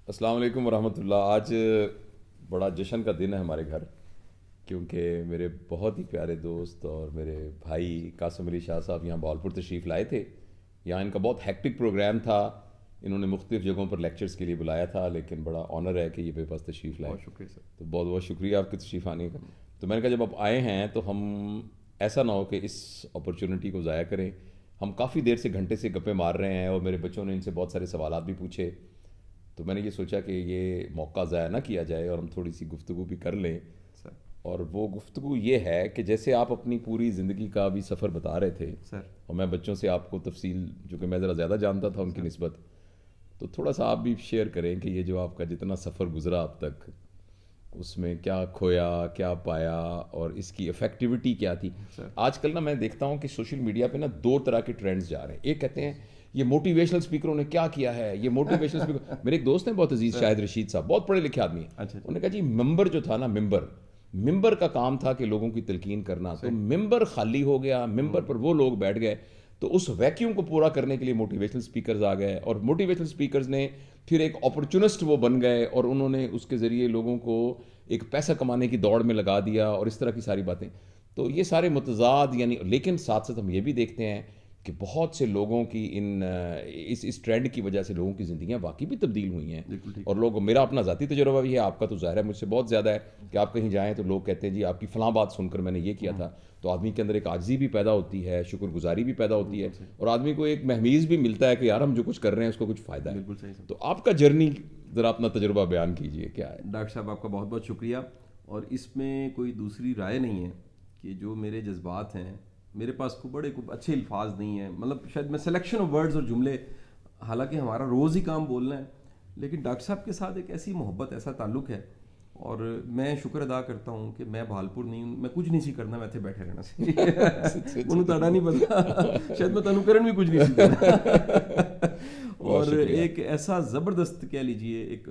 السلام علیکم ورحمۃ اللہ. آج بڑا جشن کا دن ہے ہمارے گھر، کیونکہ میرے بہت ہی پیارے دوست اور میرے بھائی قاسم علی شاہ صاحب یہاں بہاولپور تشریف لائے تھے. یہاں ان کا بہت ہیکٹک پروگرام تھا، انہوں نے مختلف جگہوں پر لیکچرز کے لیے بلایا تھا، لیکن بڑا آنر ہے کہ یہ میرے پاس تشریف لائے. بہت شکریہ سر. تو بہت بہت شکریہ آپ کے تشریف آنے کا. تو میں نے کہا جب آپ آئے ہیں تو ہم ایسا نہ ہو کہ اس اپرچونٹی کو ضائع کریں. ہم کافی دیر سے گھنٹے سے گپیں مار رہے ہیں اور میرے بچوں نے ان سے بہت سارے سوالات بھی پوچھے، تو میں نے یہ سوچا کہ یہ موقع ضائع نہ کیا جائے اور ہم تھوڑی سی گفتگو بھی کر لیں. سر اور وہ گفتگو یہ ہے کہ جیسے آپ اپنی پوری زندگی کا بھی سفر بتا رہے تھے، سر اور میں بچوں سے آپ کو تفصیل جو کہ میں ذرا زیادہ جانتا تھا ان کی نسبت، تو تھوڑا سا آپ بھی شیئر کریں کہ یہ جو آپ کا جتنا سفر گزرا اب تک، اس میں کیا کھویا، کیا پایا، اور اس کی افیکٹیوٹی کیا تھی. سر آج کل نا میں دیکھتا ہوں کہ سوشل میڈیا پہ نا دو طرح کے ٹرینڈز جا رہے ہیں. ایک کہتے ہیں یہ موٹیویشنل اسپیکروں نے کیا کیا ہے، یہ موٹیویشنل اسپیکر. میرے ایک دوست ہیں بہت عزیز، شاہد رشید صاحب، بہت پڑھے لکھے آدمی ہیں. اچھا انہوں نے کہا جی ممبر جو تھا نا، ممبر کا کام تھا کہ لوگوں کی تلقین کرنا، تو ممبر خالی ہو گیا، ممبر پر وہ لوگ بیٹھ گئے، تو اس ویکیوم کو پورا کرنے کے لیے موٹیویشنل اسپیکرز آ گئے، اور موٹیویشنل اسپیکرز نے پھر ایک اپرچونسٹ وہ بن گئے، اور انہوں نے اس کے ذریعے لوگوں کو ایک پیسہ کمانے کی دوڑ میں لگا دیا، اور اس طرح کی ساری باتیں. تو یہ سارے متضاد یعنی، لیکن ساتھ ساتھ ہم یہ بھی دیکھتے ہیں کہ بہت سے لوگوں کی اس ٹرینڈ کی وجہ سے لوگوں کی زندگیاں واقعی بھی تبدیل ہوئی ہیں. بالکل ٹھیک. اور لوگ، میرا اپنا ذاتی تجربہ بھی ہے، آپ کا تو ظاہر ہے مجھ سے بہت زیادہ ہے، کہ آپ کہیں جائیں تو لوگ کہتے ہیں جی آپ کی فلاں بات سن کر میں نے یہ کیا تھا. تو آدمی کے اندر ایک عاجزی بھی پیدا ہوتی ہے، شکر گزاری بھی پیدا ہوتی ہے، اور آدمی کو ایک مہمیز بھی ملتا ہے کہ یار ہم جو کچھ کر رہے ہیں اس کو کچھ فائدہ ہے. بالکل صحیح سر. تو آپ کا جرنی ذرا اپنا تجربہ بیان کیجئے، کیا ہے؟ ڈاکٹر صاحب آپ کا بہت بہت شکریہ. اور اس میں کوئی دوسری رائے نہیں ہے کہ جو میرے جذبات ہیں، میرے پاس بڑے اچھے الفاظ نہیں ہیں، مطلب شاید میں سلیکشن آف ورڈز اور جملے، حالانکہ ہمارا روز ہی کام بولنا ہے، لیکن ڈاکٹر صاحب کے ساتھ ایک ایسی محبت، ایسا تعلق ہے. اور میں شکر ادا کرتا ہوں کہ میں بہالپور نہیں ہوں، میں کچھ نہیں سی کرنا، میں اتنے بیٹھے رہنا سی. انہوں تہاڈا نہیں پتا، شاید میں تانوں کرن بھی کچھ نہیں سی کرنا. اور ایک ایسا زبردست کہہ لیجئے ایک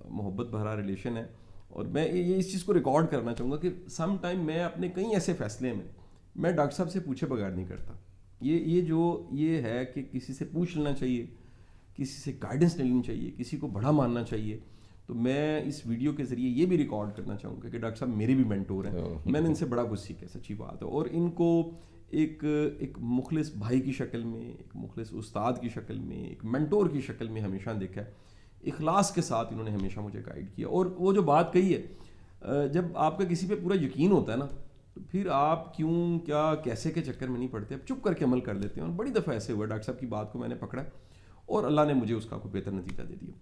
محبت بھرا ریلیشن ہے. اور میں یہ اس چیز کو ریکارڈ کرنا چاہوں گا کہ سم ٹائم میں اپنے کئی ایسے فیصلے میں ڈاکٹر صاحب سے پوچھے بغیر نہیں کرتا. یہ ہے کہ کسی سے پوچھ لینا چاہیے، کسی سے گائیڈنس لینی چاہیے، کسی کو بڑا ماننا چاہیے. تو میں اس ویڈیو کے ذریعے یہ بھی ریکارڈ کرنا چاہوں گا کہ ڈاکٹر صاحب میرے بھی مینٹور ہیں، میں نے ان سے بڑا کچھ سیکھا، سچی بات ہے. اور ان کو ایک مخلص بھائی کی شکل میں، ایک مخلص استاد کی شکل میں، ایک مینٹور کی شکل میں ہمیشہ دیکھا ہے. اخلاص کے ساتھ انہوں نے ہمیشہ مجھے گائیڈ کیا. اور وہ جو بات کہی ہے، جب آپ کا کسی پہ پورا یقین ہوتا ہے نا، تو پھر آپ کیوں کیا کیسے کے چکر میں نہیں پڑتے، آپ چپ کر کے عمل کر لیتے ہیں. اور بڑی دفعہ ایسے ہوا ڈاکٹر صاحب کی بات کو میں نے پکڑا اور اللہ نے مجھے اس کا کوئی بہتر نتیجہ دے دیا.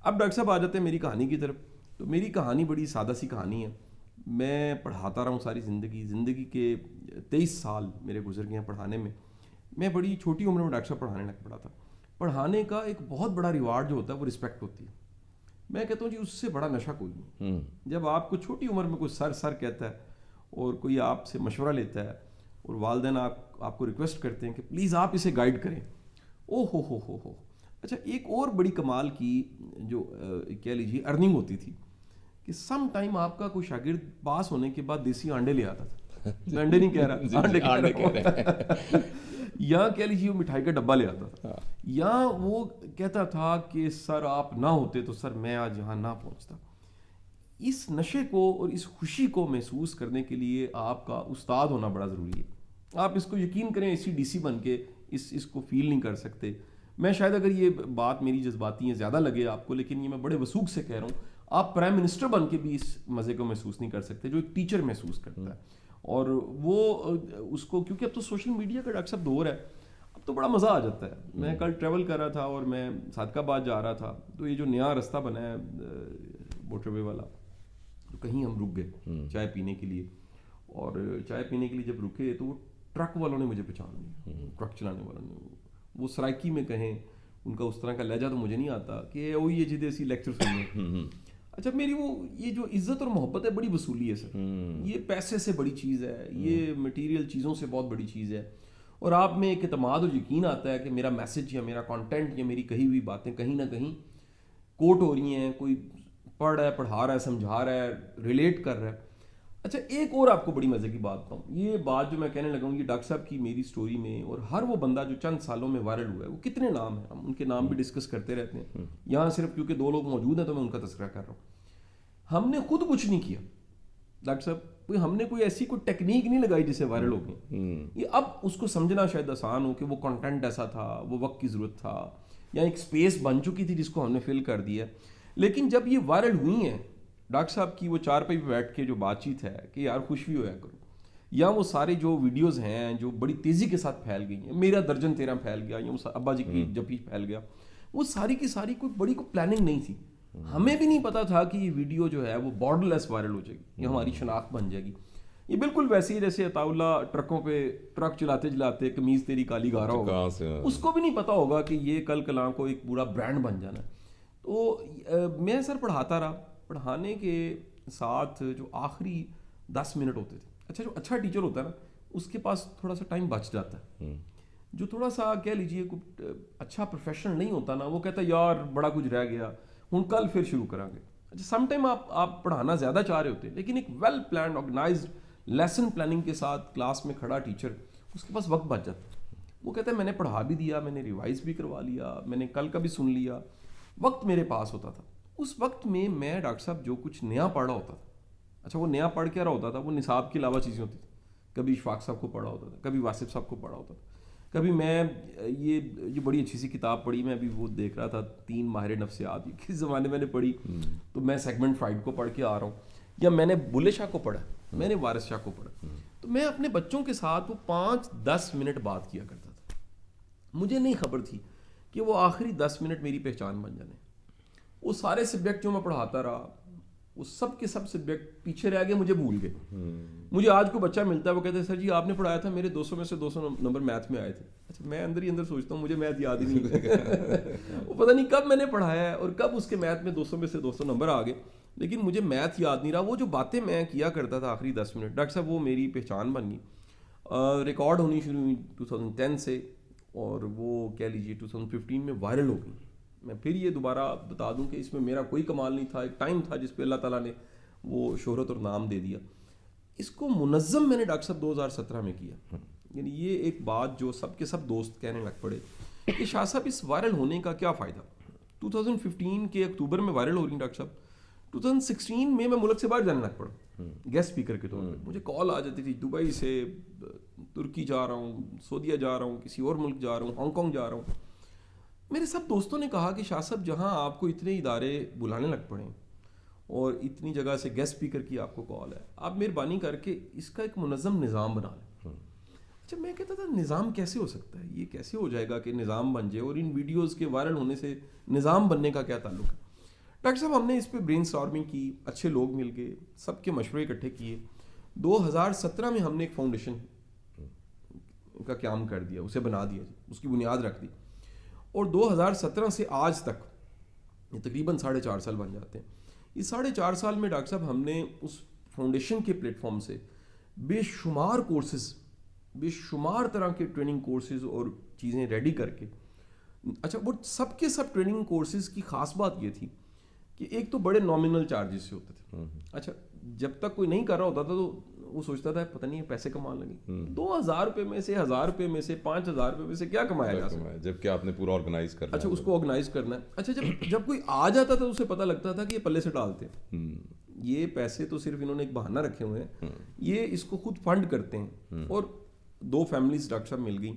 اب ڈاکٹر صاحب آ جاتے ہیں میری کہانی کی طرف. تو میری کہانی بڑی سادہ سی کہانی ہے. میں پڑھاتا رہا ہوں ساری زندگی کے 23 سال میرے گزر گئے ہیں پڑھانے میں. میں بڑی چھوٹی عمر میں ڈاکٹر صاحب پڑھانے لگ پڑا تھا. پڑھانے کا ایک بہت بڑا ریوارڈ جو ہوتا ہے وہ رسپیکٹ ہوتی ہے. میں کہتا ہوں جی اس سے بڑا نشہ کوئی نہیں. جب آپ کو چھوٹی عمر میں کوئی سر کہتا ہے اور کوئی آپ سے مشورہ لیتا ہے اور والدین آپ کو ریکویسٹ کرتے ہیں کہ پلیز آپ اسے گائیڈ کریں، او ہو. اچھا، ایک اور بڑی کمال کی جو کہہ لیجیے ارننگ ہوتی تھی کہ سم ٹائم آپ کا کوئی شاگرد پاس ہونے کے بعد دیسی انڈے لے آتا تھا. میں انڈے نہیں کہہ رہا، انڈے کہہ رہا. یا کہہ لیجیے وہ مٹھائی کا ڈبہ لے آتا تھا، یا وہ کہتا تھا کہ سر آپ نہ ہوتے تو سر میں آج یہاں نہ پہنچتا. اس نشے کو اور اس خوشی کو محسوس کرنے کے لیے آپ کا استاد ہونا بڑا ضروری ہے. آپ اس کو یقین کریں، اسی ڈی سی بن کے اس کو فیل نہیں کر سکتے. میں شاید اگر یہ بات میری جذباتی ہیں زیادہ لگے آپ کو، لیکن یہ میں بڑے وثوق سے کہہ رہا ہوں، آپ پرائم منسٹر بن کے بھی اس مزے کو محسوس نہیں کر سکتے جو ایک ٹیچر محسوس کرتا ہے. اور وہ اس کو، کیونکہ اب تو سوشل میڈیا کا ڈاکٹر صاحب دور ہے، اب تو بڑا مزہ آ جاتا ہے. میں کل ٹریول کر رہا تھا اور میں صادق آباد جا رہا تھا، تو یہ جو نیا رستہ بنا ہے موٹر وے والا، تو کہیں ہم رک گئے چائے پینے کے لیے. اور چائے پینے کے لیے جب رکے تو وہ ٹرک والوں نے مجھے پہچان لیا، ٹرک چلانے والوں نے. وہ سرائکی میں کہیں، ان کا اس طرح کا لہجہ تو مجھے نہیں آتا کہ وہ یہ جدے اسی لیکچر سننے. اچھا، میری وہ یہ جو عزت اور محبت ہے بڑی وصولی ہے سر. یہ پیسے سے بڑی چیز ہے، یہ مٹیریل چیزوں سے بہت بڑی چیز ہے. اور آپ میں ایک اعتماد اور یقین آتا ہے کہ میرا میسج یا میرا کانٹینٹ یا میری کہی ہوئی باتیں کہیں نہ کہیں کوٹ ہو رہی ہیں، کوئی پڑھ رہا ہے، پڑھا رہا ہے، سمجھا رہا ہے، ریلیٹ کر رہا ہے. اچھا ایک اور آپ کو بڑی مزے کی بات بتاؤں, یہ بات جو میں کہنے لگا ہوں یہ ڈاکٹر صاحب کی میری سٹوری میں, اور ہر وہ بندہ جو چند سالوں میں وائرل ہوا ہے, وہ کتنے نام ہیں, ہم ان کے نام بھی ڈسکس کرتے رہتے ہیں یہاں, صرف کیونکہ 2 لوگ موجود ہیں تو میں ان کا تذکرہ کر رہا ہوں. ہم نے خود کچھ نہیں کیا ڈاکٹر صاحب, ہم نے کوئی ایسی کوئی ٹیکنیک نہیں لگائی جسے وائرل ہو گئی. یہ اب اس کو سمجھنا شاید آسان ہو کہ وہ کنٹینٹ ایسا تھا, وہ وقت کی ضرورت تھا, یا ایک اسپیس بن چکی تھی جس کو ہم نے فل کر دیا. لیکن جب یہ وائرل ہوئی ہیں, ڈاکٹر صاحب کی وہ چارپائی پہ بیٹھ کے جو بات چیت ہے کہ یار خوش بھی ہویا کرو, یا وہ سارے جو ویڈیوز ہیں جو بڑی تیزی کے ساتھ پھیل گئی ہیں, میرا درجن 13 پھیل گیا, یا ابا جی کی جب ہی پھیل گیا, وہ ساری کی ساری کوئی بڑی کوئی پلاننگ نہیں تھی. ہمیں بھی نہیں پتا تھا کہ یہ ویڈیو جو ہے وہ بارڈر لیس وائرل ہو جائے گی, یہ ہماری شناخت بن جائے گی. یہ بالکل ویسے ہی جیسے عطا اللہ ٹرکوں پہ ٹرک چلاتے چلاتے قمیض تیری کالی گارا ہوگا, اس کو بھی نہیں پتا ہوگا کہ یہ کل کلاں کو ایک پورا برانڈ بن جانا ہے. تو میں سر پڑھاتا رہا, پڑھانے کے ساتھ جو آخری 10 منٹ ہوتے تھے, اچھا جو اچھا ٹیچر ہوتا ہے نا اس کے پاس تھوڑا سا ٹائم بچ جاتا ہے. جو تھوڑا سا کہہ لیجیے اچھا پروفیشنل نہیں ہوتا نا, وہ کہتا ہے یار بڑا کچھ رہ گیا, ہوں کل پھر شروع کریں گے. اچھا سم ٹائم آپ پڑھانا زیادہ چاہ رہے ہوتے ہیں, لیکن ایک well planned organized lesson planning کے ساتھ کلاس میں کھڑا ٹیچر, اس کے پاس وقت بچ جاتا ہے. وہ کہتا ہے میں نے پڑھا بھی دیا, میں نے ریوائز بھی کروا لیا, میں نے کل کا بھی سن لیا, وقت میرے پاس ہوتا تھا. اس وقت میں ڈاکٹر صاحب جو کچھ نیا پڑھ رہا ہوتا تھا, اچھا وہ نیا پڑھ کیا رہا ہوتا تھا, وہ نصاب کے علاوہ چیزیں ہوتی تھیں. کبھی اشفاق صاحب کو پڑھا ہوتا تھا, کبھی واسف صاحب کو پڑھا ہوتا تھا, کبھی میں یہ بڑی اچھی سی کتاب پڑھی, میں ابھی وہ دیکھ رہا تھا 3 ماہر نفسیات, یہ کس زمانے میں نے پڑھی, تو میں سیگمنٹ فرائڈ کو پڑھ کے آ رہا ہوں, یا میں نے بلے شاہ کو پڑھا, میں نے وارث شاہ کو پڑھا. تو میں اپنے بچوں کے ساتھ وہ 5-10 منٹ بات کیا کرتا تھا. مجھے نہیں خبر تھی کہ وہ آخری 10 منٹ میری پہچان بن جانے. وہ سارے سبجیکٹ جو میں پڑھاتا رہا, وہ سب کے سب سبجیکٹ پیچھے رہ گئے, مجھے بھول گئے. مجھے آج کو بچہ ملتا ہے, وہ کہتے ہیں سر جی آپ نے پڑھایا تھا, میرے 200 میں سے 200 نمبر میتھ میں آئے تھے. اچھا میں اندر ہی اندر سوچتا ہوں مجھے میتھ یاد ہی نہیں ہے, وہ پتہ نہیں کب میں نے پڑھایا ہے اور کب اس کے میتھ میں 200 میں سے 200 نمبر آ گئے, لیکن مجھے میتھ یاد نہیں رہا. وہ جو باتیں میں کیا کرتا تھا آخری 10 منٹ, ڈاکٹر صاحب وہ میری پہچان بن گئی. ریکارڈ ہونی شروع ہوئی 2010 سے, اور وہ کہہ لیجیے 2015 میں وائرل ہو گئی. میں پھر یہ دوبارہ بتا دوں کہ اس میں میرا کوئی کمال نہیں تھا, ایک ٹائم تھا جس پہ اللہ تعالیٰ نے وہ شہرت اور نام دے دیا. اس کو منظم میں نے ڈاکٹر صاحب 2017 میں کیا. یعنی یہ ایک بات جو سب کے سب دوست کہنے لگ پڑے کہ شاہ صاحب اس وائرل ہونے کا کیا فائدہ. 2015 کے اکتوبر میں وائرل ہو رہی ڈاکٹر صاحب, 2016 میں ملک سے باہر جانے لگ پڑا گیسٹ اسپیکر کے طور پہ. مجھے کال آ جاتی تھی دبئی سے, ترکی جا رہا ہوں, سعودیہ جا رہا ہوں, کسی اور ملک جا رہا ہوں, ہانگ کانگ جا رہا ہوں. میرے سب دوستوں نے کہا کہ شاہ صاحب جہاں آپ کو اتنے ادارے بلانے لگ پڑے اور اتنی جگہ سے گیسٹ اسپیکر کی آپ کو کال ہے, آپ مہربانی کر کے اس کا ایک منظم نظام بنا لیں. اچھا میں کہتا تھا نظام کیسے ہو سکتا ہے, یہ کیسے ہو جائے گا کہ نظام بن جائے, اور ان ویڈیوز کے وائرل ہونے سے نظام بننے کا کیا تعلق ہے. ڈاکٹر صاحب ہم نے اس پہ برین اسٹارمنگ کی, اچھے لوگ مل گئے, سب کے مشورے اکٹھے کیے. 2017 میں ہم نے ایک فاؤنڈیشن کا قیام کر دیا, اسے بنا دیا, اس کی بنیاد رکھ دی, اور 2017 سے آج تک یہ تقریباً 4.5 سال بن جاتے ہیں. اس 4.5 سال میں ڈاکٹر صاحب ہم نے اس فاؤنڈیشن کے پلیٹ فارم سے بے شمار کورسز, بے شمار طرح کے ٹریننگ کورسز اور چیزیں ریڈی کر کے. اچھا وہ سب کے سب ٹریننگ کورسز کی خاص بات یہ تھی کہ ایک تو بڑے نامنل چارجز سے ہوتے تھے. اچھا جب تک کوئی نہیں کر رہا ہوتا تھا تو وہ سوچتا تھا پتہ نہیں پیسے کمانے لگے, 2000 روپے میں سے 1000 روپے میں سے 5000 روپے میں سے کیا کمایا جا سکتا ہے, جب کہ آپ نے پورا آرگنائز کرنا. اچھا اس کو آرگنائز کرنا ہے. اچھا جب کوئی آ جاتا تھا اسے پتہ لگتا تھا کہ یہ پلے سے ڈالتے ہیں, یہ پیسے تو صرف انہوں نے ایک بہانہ رکھے ہوئے ہیں, یہ اس کو خود فنڈ کرتے ہیں. اور 2 فیملیز ڈاکٹر صاحب مل گئیں,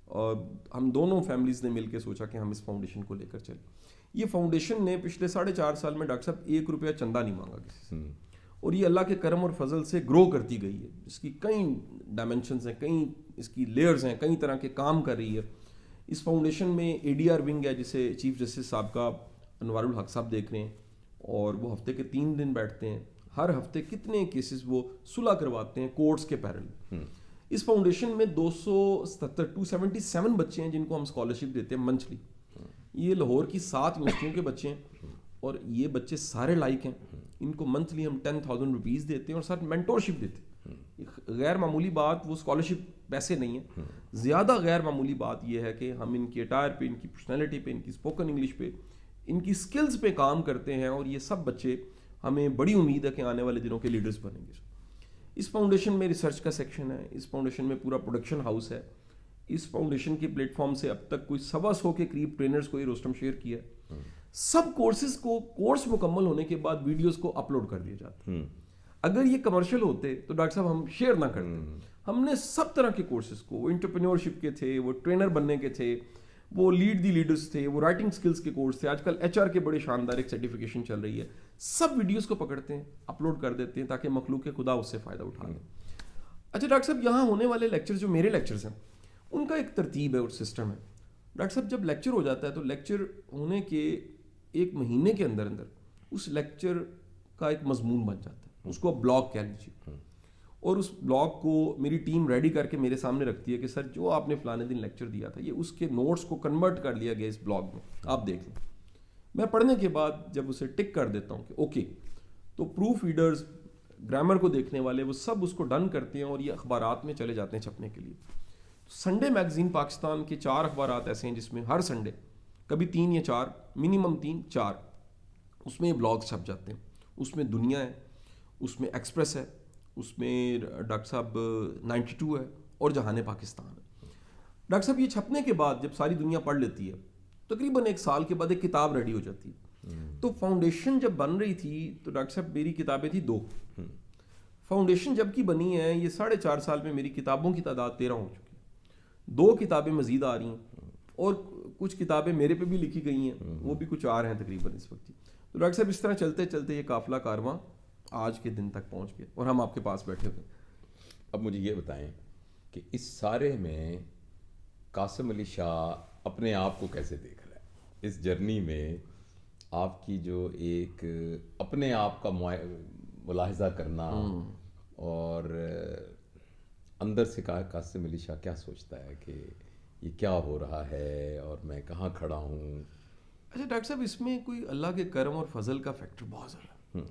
اور ہم دونوں فیملیز نے مل کے سوچا کہ ہم اس فاؤنڈیشن کو لے کر چلیں. یہ فاؤنڈیشن نے پچھلے 4.5 سال میں ڈاکٹر صاحب 1 روپیہ چندہ نہیں مانگا کسی سے, اور یہ اللہ کے کرم اور فضل سے گرو کرتی گئی ہے. اس کی کئی ڈائمنشنز ہیں, کئی اس کی لیئرز ہیں, کئی طرح کے کام کر رہی ہے. اس فاؤنڈیشن میں ADR ونگ ہے جسے چیف جسٹس صاحب کا انوار الحق صاحب دیکھ رہے ہیں, اور وہ ہفتے کے 3 دن بیٹھتے ہیں. ہر ہفتے کتنے کیسز وہ صلح کرواتے ہیں کورٹس کے پیرل. اس فاؤنڈیشن میں 277 بچے ہیں جن کو ہم اسکالرشپ دیتے ہیں منتھلی. یہ لاہور کی 7 یونیورسٹیوں کے بچے ہیں, اور یہ بچے سارے لائق ہیں. ان کو منتھلی ہم 10,000 روپیز دیتے ہیں اور ساتھ مینٹورشپ دیتے ہیں. غیر معمولی بات, وہ اسکالرشپ پیسے نہیں ہے, زیادہ غیر معمولی بات یہ ہے کہ ہم ان کی اٹائر پہ, ان کی پرسنالٹی پہ, ان کی اسپوکن انگلش پہ, ان کی اسکلز پہ کام کرتے ہیں, اور یہ سب بچے ہمیں بڑی امید ہے کہ آنے والے دنوں کے لیڈرز بنیں گے. اس فاؤنڈیشن میں ریسرچ کا سیکشن ہے, اس فاؤنڈیشن میں پورا پروڈکشن ہاؤس ہے. اس فاؤنڈیشن کے پلیٹ فارم سے اب تک کوئی 125 کے قریب ٹرینرز کو یہ روسٹم شیئر کیا ہے. سب کورسز کو کورس مکمل ہونے کے بعد ویڈیوز کو اپلوڈ کر دیا جاتا ہے. اگر یہ کمرشل ہوتے تو ڈاکٹر صاحب ہم شیئر نہ کرتے. ہم نے سب طرح کے کورسز کو, وہ انٹرپرینیورشپ کے تھے, وہ ٹرینر بننے کے تھے, وہ لیڈ دی لیڈرز تھے, وہ رائٹنگ سکلز کے کورس تھے, آج کل HR کے بڑے شاندار ایک سرٹیفکیشن چل رہی ہے, سب ویڈیوز کو پکڑتے ہیں, اپلوڈ کر دیتے ہیں تاکہ مخلوق خدا اس سے فائدہ اٹھا لیں. اچھا ڈاکٹر صاحب, یہاں ہونے والے لیکچر جو میرے لیکچرز ہیں ان کا ایک ترتیب ہے اور سسٹم ہے. ڈاکٹر صاحب جب لیکچر ہو جاتا ہے تو لیکچر ہونے کے ایک مہینے کے اندر اس لیکچر کا ایک مضمون بن جاتا ہے, اس کو بلاگ کہہ لیجیے, اور اس بلاگ کو میری ٹیم ریڈی کر کے میرے سامنے رکھتی ہے کہ سر جو آپ نے فلانے دن لیکچر دیا تھا یہ اس کے نوٹس کو کنورٹ کر لیا گیا اس بلاگ میں, آپ دیکھ لیں. میں پڑھنے کے بعد جب اسے ٹک کر دیتا ہوں کہ اوکے, تو پروف ریڈرز, گرامر کو دیکھنے والے, وہ سب اس کو ڈن کرتے ہیں اور یہ اخبارات میں چلے جاتے ہیں چھپنے کے لیے. سنڈے میگزین پاکستان کے 4 اخبارات ایسے ہیں جس میں ہر سنڈے کبھی 3 یا 4, منیمم 3-4 اس میں یہ بلاگز چھپ جاتے ہیں. اس میں دنیا ہے, اس میں ایکسپریس ہے, اس میں ڈاکٹر صاحب 92 ہے اور جہان پاکستان ہے. ڈاکٹر صاحب یہ چھپنے کے بعد جب ساری دنیا پڑھ لیتی ہے تقریباً 1 سال کے بعد ایک کتاب ریڈی ہو جاتی ہے. تو فاؤنڈیشن جب بن رہی تھی تو ڈاکٹر صاحب میری کتابیں تھیں 2. فاؤنڈیشن جب کی بنی ہے یہ 4.5 سال میں میری کتابوں کی تعداد 13 ہو چکی ہے. 2 کتابیں مزید آ رہی ہیں اور کچھ کتابیں میرے پہ بھی لکھی گئی ہیں, وہ بھی کچھ آ رہے ہیں تقریباً اس وقت. تو ڈاکٹر صاحب اس طرح چلتے چلتے یہ قافلہ کارواں آج کے دن تک پہنچ گئے اور ہم آپ کے پاس بیٹھے ہوئے. اب مجھے یہ بتائیں کہ اس سارے میں قاسم علی شاہ اپنے آپ کو کیسے دیکھ رہا ہے اس جرنی میں؟ آپ کی جو ایک اپنے آپ کا ملاحظہ کرنا اور اندر سے کہا قاسم علی شاہ کیا سوچتا ہے کہ یہ کیا ہو رہا ہے اور میں کہاں کھڑا ہوں. اچھا ڈاکٹر صاحب اس میں کوئی اللہ کے کرم اور فضل کا فیکٹر بہت زیادہ ہے.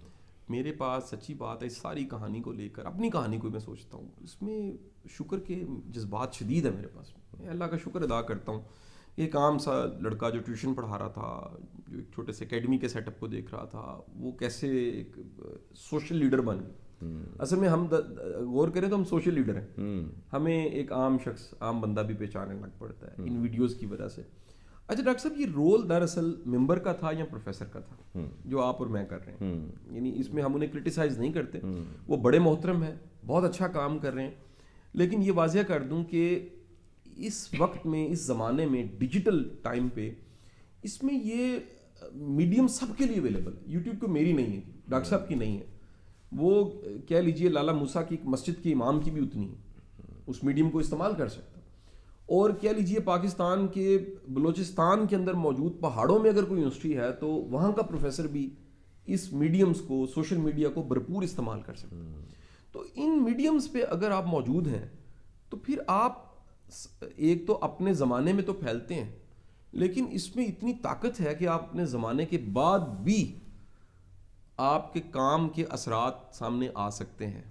میرے پاس سچی بات ہے اس ساری کہانی کو لے کر, اپنی کہانی کو میں سوچتا ہوں, اس میں شکر کے جذبات شدید ہے میرے پاس. میں اللہ کا شکر ادا کرتا ہوں. ایک عام سا لڑکا جو ٹیوشن پڑھا رہا تھا, جو ایک چھوٹے سے اکیڈمی کے سیٹ اپ کو دیکھ رہا تھا, وہ کیسے ایک سوشل لیڈر بن گیا. اصل میں ہم غور کریں تو ہم سوشل لیڈر ہیں, ہمیں ایک عام شخص, عام بندہ بھی پہچاننے لگ پڑتا ہے ان ویڈیوز کی وجہ سے. اچھا ڈاکٹر صاحب یہ رول دراصل ممبر کا تھا یا پروفیسر کا تھا جو آپ اور میں کر رہے ہیں؟ یعنی اس میں ہم انہیں کرٹیسائز نہیں کرتے, وہ بڑے محترم ہیں, بہت اچھا کام کر رہے ہیں, لیکن یہ واضح کر دوں کہ اس وقت میں, اس زمانے میں, ڈیجیٹل ٹائم پہ اس میں یہ میڈیم سب کے لیے اویلیبل ہے. یوٹیوب کو میری نہیں ہے, ڈاکٹر صاحب کی نہیں ہے, وہ کہہ لیجئے لالا موسیٰ کی ایک مسجد کے امام کی بھی اتنی ہے, اس میڈیم کو استعمال کر سکتا. اور کہہ لیجئے پاکستان کے بلوچستان کے اندر موجود پہاڑوں میں اگر کوئی یونیورسٹی ہے تو وہاں کا پروفیسر بھی اس میڈیمز کو, سوشل میڈیا کو بھرپور استعمال کر سکتا. تو ان میڈیمز پہ اگر آپ موجود ہیں تو پھر آپ ایک تو اپنے زمانے میں تو پھیلتے ہیں, لیکن اس میں اتنی طاقت ہے کہ آپ اپنے زمانے کے بعد بھی آپ کے کام کے اثرات سامنے آ سکتے ہیں.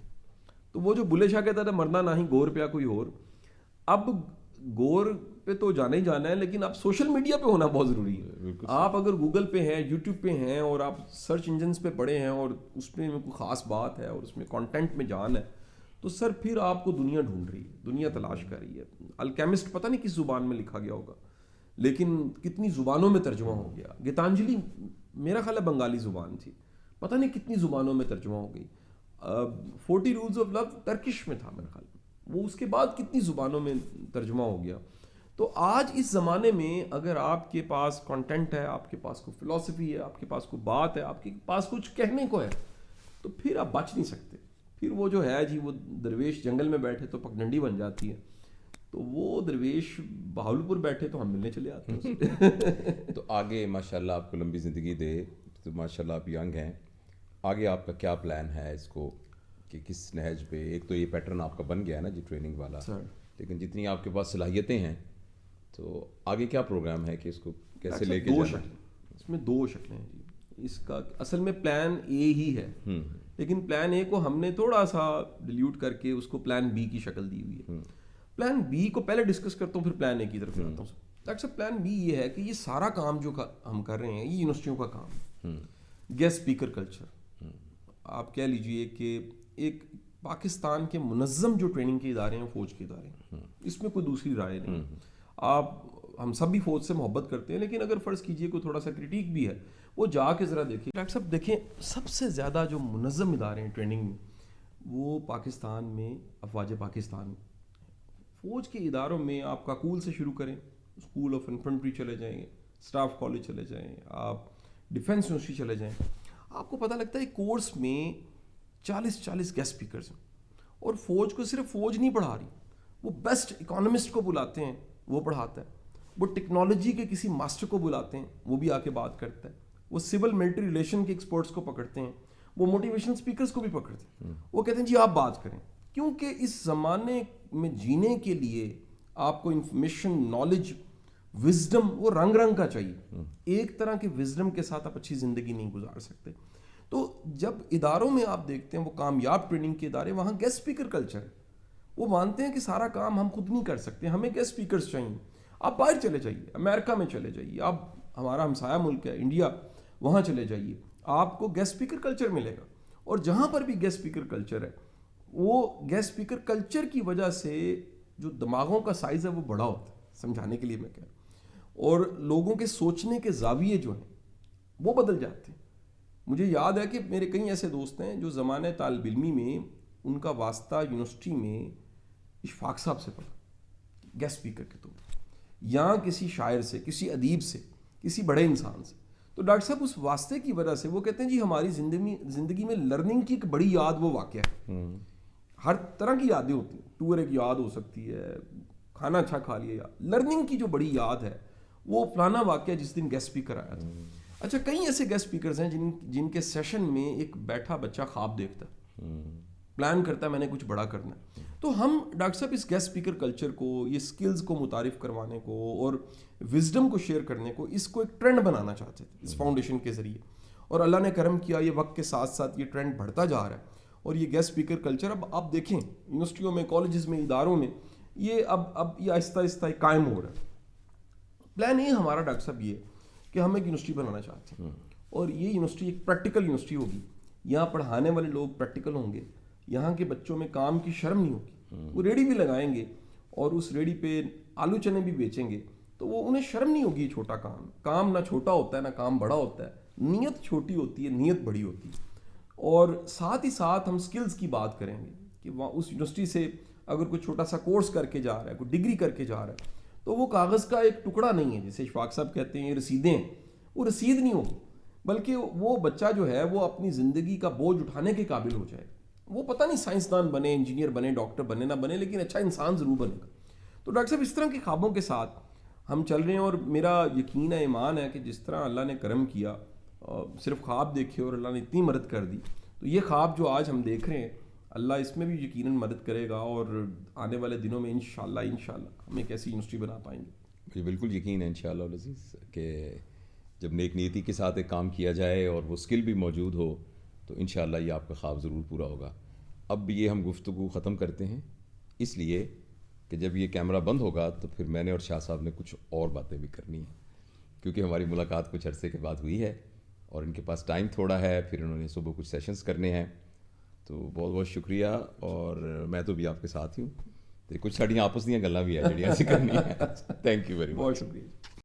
تو وہ جو بلے شاہ کہتا تھا مرنا نہ ہی گور پیا کوئی اور, اب گور پہ تو جانا ہی جانا ہے, لیکن اب سوشل میڈیا پہ ہونا بہت ضروری ہے. آپ اگر گوگل پہ ہیں, یوٹیوب پہ ہیں اور آپ سرچ انجنز پہ پڑے ہیں اور اس میں کوئی خاص بات ہے اور اس میں کانٹینٹ میں جان ہے, تو سر پھر آپ کو دنیا ڈھونڈ رہی ہے, دنیا تلاش کر رہی ہے. الکیمسٹ پتہ نہیں کس زبان میں لکھا گیا ہوگا, لیکن کتنی زبانوں میں ترجمہ ہو گیا. گیتانجلی میرا خیال ہے بنگالی زبان تھی, پتہ نہیں کتنی زبانوں میں ترجمہ ہو گئی. 40 رولز آف لو ترکش میں تھا میرا خیال, وہ اس کے بعد کتنی زبانوں میں ترجمہ ہو گیا. تو آج اس زمانے میں اگر آپ کے پاس کانٹینٹ ہے, آپ کے پاس کوئی فلسفی ہے, آپ کے پاس کوئی بات ہے, آپ کے پاس کچھ کہنے کو ہے, تو پھر آپ بچ نہیں سکتے. پھر وہ جو ہے جی وہ درویش جنگل میں بیٹھے تو پگڈنڈی بن جاتی ہے, تو وہ درویش بہاولپور بیٹھے تو ہم ملنے چلے آتے ہیں. تو آگے ماشاءاللہ آپ کو لمبی زندگی دے, تو ماشاءاللہ آپ ینگ ہیں, آگے آپ کا کیا پلان ہے اس کو کہ کس نہج پہ؟ ایک تو یہ پیٹرن آپ کا بن گیا ہے نا جی ٹریننگ والا, لیکن جتنی آپ کے پاس صلاحیتیں ہیں تو آگے کیا پروگرام ہے کہ اس کو کیسے لے کے جانا؟ اس میں 2 شکلیں ہیں جی. اس کا اصل میں پلان اے ہی ہے, لیکن پلان اے کو ہم نے تھوڑا سا ڈیلیوٹ کر کے اس کو پلان بی کی شکل دی ہوئی ہے. پلان بی کو پہلے ڈسکس کرتا ہوں, پھر پلان اے کی طرف جاتا ہوں. ڈاکٹر صاحب پلان بی یہ ہے کہ یہ سارا کام جو ہم کر رہے ہیں یہ یونیورسٹیوں کا کام ہے. گیسٹ اسپیکر کلچر, آپ کہہ لیجئے کہ ایک پاکستان کے منظم جو ٹریننگ کے ادارے ہیں فوج کے ادارے ہیں, اس میں کوئی دوسری رائے نہیں. آپ ہم سب بھی فوج سے محبت کرتے ہیں, لیکن اگر فرض کیجئے کوئی تھوڑا سا کرٹیک بھی ہے, وہ جا کے ذرا دیکھیں. ڈاکٹر صاحب دیکھیں, سب سے زیادہ جو منظم ادارے ہیں ٹریننگ میں وہ پاکستان میں افواج پاکستان. فوج کے اداروں میں آپ کاکول سے شروع کریں, اسکول آف انفنٹری چلے جائیں, اسٹاف کالج چلے جائیں, آپ ڈیفنس یونیورسٹی چلے جائیں, آپ کو پتہ لگتا ہے کورس میں 40 گیسٹ اسپیکرز ہیں. اور فوج کو صرف فوج نہیں پڑھا رہی, وہ بیسٹ اکانومسٹ کو بلاتے ہیں, وہ پڑھاتا ہے. وہ ٹیکنالوجی کے کسی ماسٹر کو بلاتے ہیں, وہ بھی آ کے بات کرتا ہے. وہ سول ملٹری ریلیشن کے ایکسپرٹس کو پکڑتے ہیں, وہ موٹیویشن اسپیکرز کو بھی پکڑتے ہیں. وہ کہتے ہیں جی آپ بات کریں, کیونکہ اس زمانے میں جینے کے لیے آپ کو انفارمیشن, نالج, وزڈم وہ رنگ رنگ کا چاہیے. ایک طرح کے وزڈم کے ساتھ آپ اچھی زندگی نہیں گزار سکتے. تو جب اداروں میں آپ دیکھتے ہیں وہ کامیاب ٹریننگ کے ادارے, وہاں گیسٹ اسپیکر کلچر ہے. وہ مانتے ہیں کہ سارا کام ہم خود نہیں کر سکتے, ہمیں گیسٹ اسپیکرز چاہیے. آپ باہر چلے جائیے, امریکہ میں چلے جائیے, آپ ہمارا ہمسایہ ملک ہے انڈیا, وہاں چلے جائیے, آپ کو گیسٹ اسپیکر کلچر ملے گا. اور جہاں پر بھی گیسٹ اسپیکر کلچر ہے, وہ گیسٹ اسپیکر کلچر کی وجہ سے جو دماغوں کا سائز ہے وہ بڑا ہوتا ہے. سمجھانے کے لیے میں کہہ رہا ہوں, اور لوگوں کے سوچنے کے زاویے جو ہیں وہ بدل جاتے ہیں. مجھے یاد ہے کہ میرے کئی ایسے دوست ہیں جو زمانے طالب علمی میں ان کا واسطہ یونیورسٹی میں اشفاق صاحب سے پڑا گیسٹ اسپیکر کے طور پر, یا کسی شاعر سے, کسی ادیب سے, کسی بڑے انسان سے. تو ڈاکٹر صاحب اس واسطے کی وجہ سے وہ کہتے ہیں جی ہماری زندگی میں لرننگ کی ایک بڑی یاد وہ واقعہ ہے. ہر طرح کی یادیں ہوتی ہیں, ٹور ایک یاد ہو سکتی ہے, کھانا اچھا کھا لیا, لرننگ کی جو بڑی یاد ہے وہ فلانا واقعہ جس دن گیسٹ اسپیکر آیا تھا. اچھا, کئی ایسے گیسٹ اسپیکرز ہیں جن کے سیشن میں ایک بیٹھا بچہ خواب دیکھتا ہے, پلان کرتا ہے میں نے کچھ بڑا کرنا ہے. تو ہم ڈاکٹر صاحب اس گیسٹ اسپیکر کلچر کو, یہ سکلز کو متعارف کروانے کو اور وزڈم کو شیئر کرنے کو, اس کو ایک ٹرینڈ بنانا چاہتے تھے اس فاؤنڈیشن کے ذریعے. اور اللہ نے کرم کیا, یہ وقت کے ساتھ ساتھ یہ ٹرینڈ بڑھتا جا رہا ہے. اور یہ گیسٹ اسپیکر کلچر اب آپ دیکھیں یونیورسٹیوں میں, کالجز میں, اداروں میں, یہ اب یہ آہستہ آہستہ قائم ہو رہا ہے. پلان اے ہمارا ڈاکٹر صاحب یہ ہے کہ ہم ایک یونیورسٹی بنانا چاہتے ہیں, اور یہ یونیورسٹی ایک پریکٹیکل یونیورسٹی ہوگی. یہاں پڑھانے والے لوگ پریکٹیکل ہوں گے, یہاں کے بچوں میں کام کی شرم نہیں ہوگی. وہ ریڑھی بھی لگائیں گے اور اس ریڑھی پہ آلو چنے بھی بیچیں گے, تو وہ انہیں شرم نہیں ہوگی. چھوٹا کام نہ چھوٹا ہوتا ہے نہ کام بڑا ہوتا ہے, نیت چھوٹی ہوتی ہے, نیت بڑی ہوتی ہے. اور ساتھ ہی ساتھ ہم سکلز کی بات کریں گے کہ وہاں اس یونیورسٹی سے اگر کوئی چھوٹا سا کورس کر کے جا رہا ہے, کوئی ڈگری کر کے جا رہا ہے, تو وہ کاغذ کا ایک ٹکڑا نہیں ہے جسے اشفاق صاحب کہتے ہیں یہ رسیدیں ہیں. وہ رسید نہیں ہوگی, بلکہ وہ بچہ جو ہے وہ اپنی زندگی کا بوجھ اٹھانے کے قابل ہو جائے. وہ پتہ نہیں سائنسدان بنے, انجینئر بنے, ڈاکٹر بنے نہ بنے, لیکن اچھا انسان ضرور بنے گا. تو ڈاکٹر صاحب اس طرح کے خوابوں کے ساتھ ہم چل رہے ہیں, اور میرا یقین ہے, ایمان ہے کہ جس طرح اللہ نے کرم کیا, صرف خواب دیکھے اور اللہ نے اتنی مدد کر دی, تو یہ خواب جو آج ہم دیکھ رہے ہیں اللہ اس میں بھی یقیناً مدد کرے گا, اور آنے والے دنوں میں انشاءاللہ ہم ایک ایسی یونیورسٹی بنا پائیں گے. مجھے بالکل یقین ہے انشاءاللہ العزیز کہ جب نیک نیتی کے ساتھ ایک کام کیا جائے اور وہ سکل بھی موجود ہو تو انشاءاللہ یہ آپ کا خواب ضرور پورا ہوگا. اب یہ ہم گفتگو ختم کرتے ہیں, اس لیے کہ جب یہ کیمرہ بند ہوگا تو پھر میں نے اور شاہ صاحب نے کچھ اور باتیں بھی کرنی ہیں, کیونکہ ہماری ملاقات کچھ عرصے کے بعد ہوئی ہے اور ان کے پاس ٹائم تھوڑا ہے, پھر انہوں نے صبح کچھ سیشنز کرنے ہیں. تو بہت بہت شکریہ, اور میں تو بھی آپ کے ساتھ ہی ہوں, تو کچھ ساڑیاں آپس دیاں گلاں بھی ہے جڑیاں سے کرنی ہے. Thank you very much. بہت شکریہ.